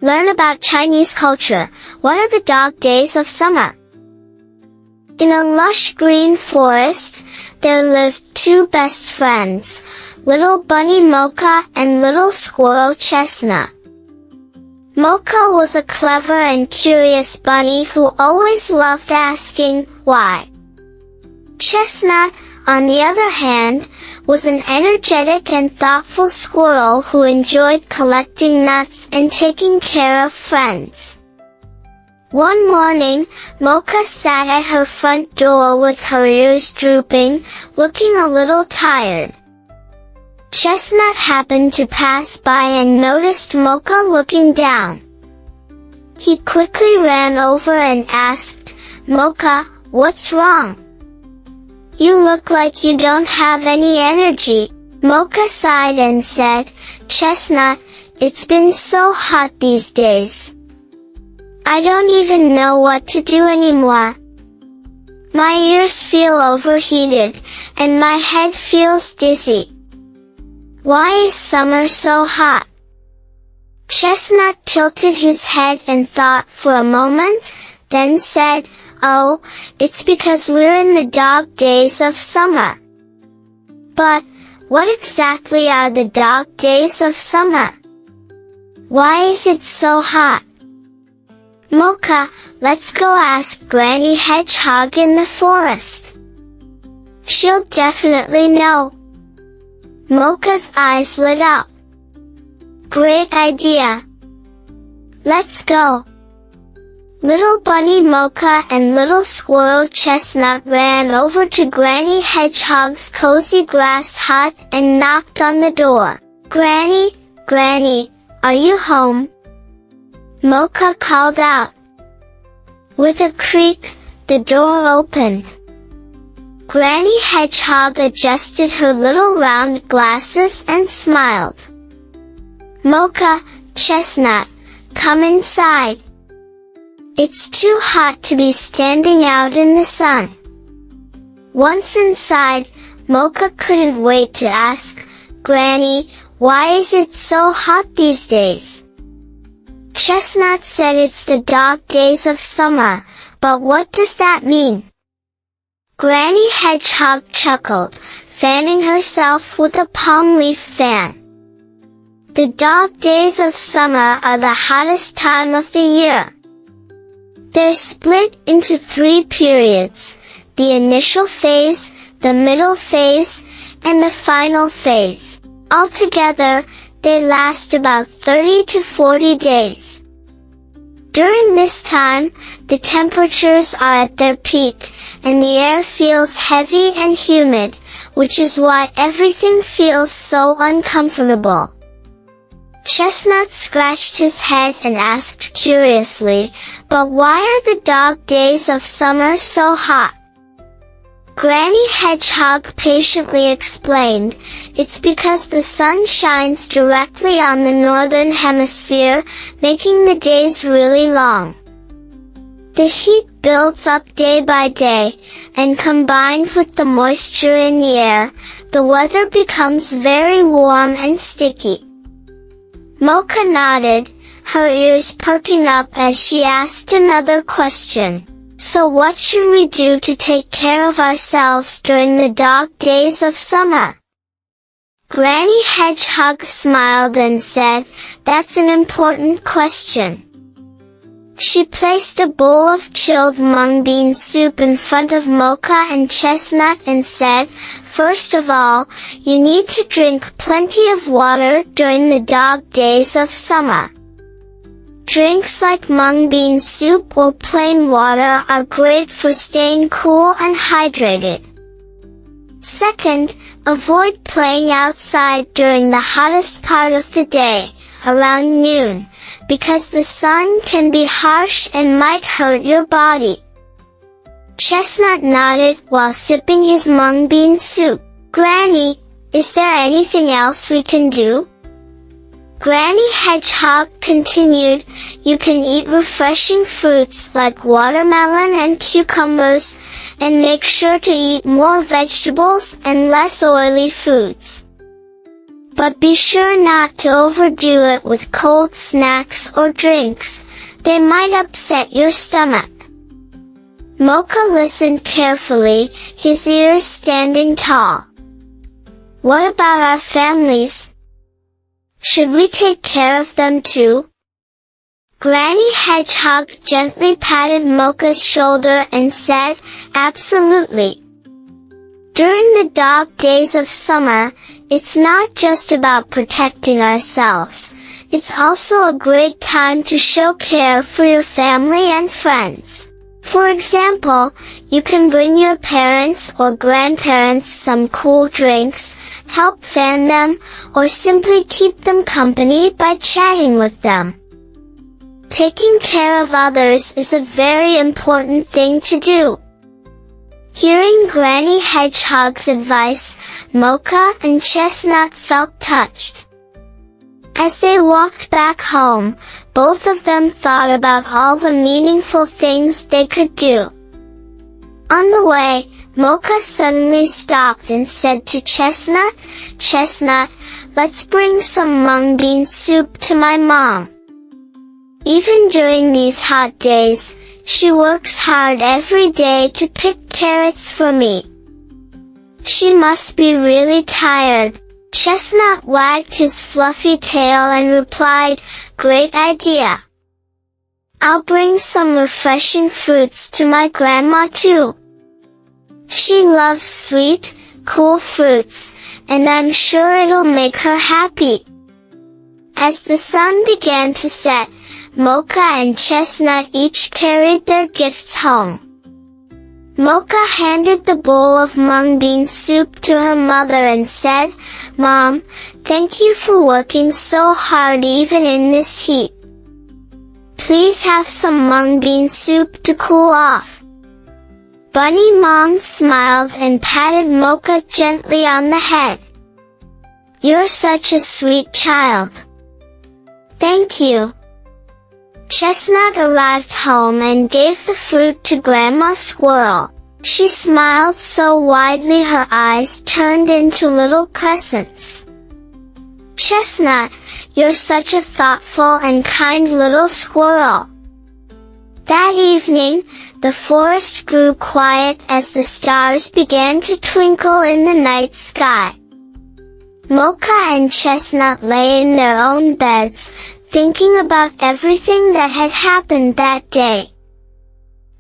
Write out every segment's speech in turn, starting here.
Learn about Chinese culture. What are the dog days of summer? In a lush green forest, there lived two best friends, little bunny Mocha and little squirrel Chestnut. Mocha was a clever and curious bunny who always loved asking why. Chestnut, on the other hand, was an energetic and thoughtful squirrel who enjoyed collecting nuts and taking care of friends. One morning, Mocha sat at her front door with her ears drooping, looking a little tired. Chestnut happened to pass by and noticed Mocha looking down. He quickly ran over and asked, "Mocha, what's wrong? You look like you don't have any energy." Mocha sighed and said, "Chestnut, it's been so hot these days. I don't even know what to do anymore. My ears feel overheated, and my head feels dizzy. Why is summer so hot?" Chestnut tilted his head and thought for a moment, then said, "Oh, it's because we're in the dog days of summer." "But, what exactly are the dog days of summer? Why is it so hot?" "Mocha, let's go ask Granny Hedgehog in the forest. She'll definitely know." Mocha's eyes lit up. "Great idea. Let's go." Little bunny Mocha and little squirrel Chestnut ran over to Granny Hedgehog's cozy grass hut and knocked on the door. "Granny, Granny, are you home?" Mocha called out. With a creak, the door opened. Granny Hedgehog adjusted her little round glasses and smiled. "Mocha, Chestnut, come inside. It's too hot to be standing out in the sun." Once inside, Mocha couldn't wait to ask, "Granny, why is it so hot these days?" Chestnut said it's the dog days of summer, but what does that mean? Granny Hedgehog chuckled, fanning herself with a palm leaf fan. The dog days of summer are the hottest time of the year. They're split into 3 periods: the initial phase, the middle phase, and the final phase. Altogether, they last about 30 to 40 days. During this time, the temperatures are at their peak, and the air feels heavy and humid, which is why everything feels so uncomfortable. Chestnut scratched his head and asked curiously, "But why are the dog days of summer so hot?" Granny Hedgehog patiently explained, "It's because the sun shines directly on the northern hemisphere, making the days really long. The heat builds up day by day, and combined with the moisture in the air, the weather becomes very warm and sticky." Mocha nodded, her ears perking up as she asked another question. "So what should we do to take care of ourselves during the dog days of summer?" Granny Hedgehog smiled and said, "That's an important question." She placed a bowl of chilled mung bean soup in front of Mocha and Chestnut and said, "First of all, you need to drink plenty of water during the dog days of summer. Drinks like mung bean soup or plain water are great for staying cool and hydrated. Second, avoid playing outside during the hottest part of the day, around noon, because the sun can be harsh and might hurt your body." Chestnut nodded while sipping his mung bean soup. "Granny, is there anything else we can do?" Granny Hedgehog continued, "You can eat refreshing fruits like watermelon and cucumbers, and make sure to eat more vegetables and less oily foods. But be sure not to overdo it with cold snacks or drinks. They might upset your stomach. Mocha listened carefully, his ears standing tall. What about our families? Should we take care of them too? Granny Hedgehog gently patted Mocha's shoulder and said, absolutely. During the dog days of summer, it's not just about protecting ourselves. It's also a great time to show care for your family and friends. For example, you can bring your parents or grandparents some cool drinks, help fan them, or simply keep them company by chatting with them. Taking care of others is a very important thing to do. Hearing Granny Hedgehog's advice, Mocha and Chestnut felt touched. As they walked back home, both of them thought about all the meaningful things they could do. On the way, Mocha suddenly stopped and said to Chestnut, "Chestnut, let's bring some mung bean soup to my mom. Even during these hot days, she works hard every day to pick carrots for me. She must be really tired." Chestnut wagged his fluffy tail and replied, "Great idea. I'll bring some refreshing fruits to my grandma too. She loves sweet, cool fruits, and I'm sure it'll make her happy." As the sun began to set, Mocha and Chestnut each carried their gifts home. Mocha handed the bowl of mung bean soup to her mother and said, "Mom, thank you for working so hard even in this heat. Please have some mung bean soup to cool off." Bunny Mom smiled and patted Mocha gently on the head. "You're such a sweet child. Thank you." Chestnut arrived home and gave the fruit to Grandma Squirrel. She smiled so widely her eyes turned into little crescents. "Chestnut, you're such a thoughtful and kind little squirrel." That evening, the forest grew quiet as the stars began to twinkle in the night sky. Mocha and Chestnut lay in their own beds, thinking about everything that had happened that day.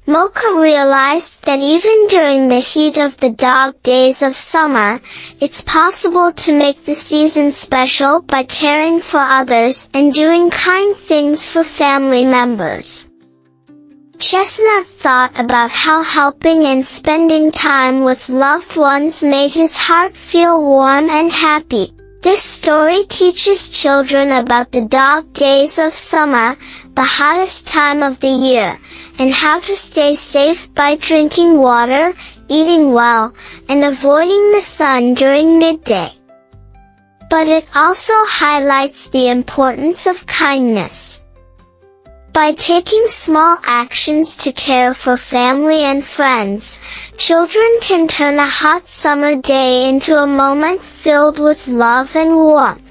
Mocha realized that even during the heat of the dog days of summer, it's possible to make the season special by caring for others and doing kind things for family members. Chestnut thought about how helping and spending time with loved ones made his heart feel warm and happy. This story teaches children about the dog days of summer, the hottest time of the year, and how to stay safe by drinking water, eating well, and avoiding the sun during midday. But it also highlights the importance of kindness. By taking small actions to care for family and friends, children can turn a hot summer day into a moment filled with love and warmth.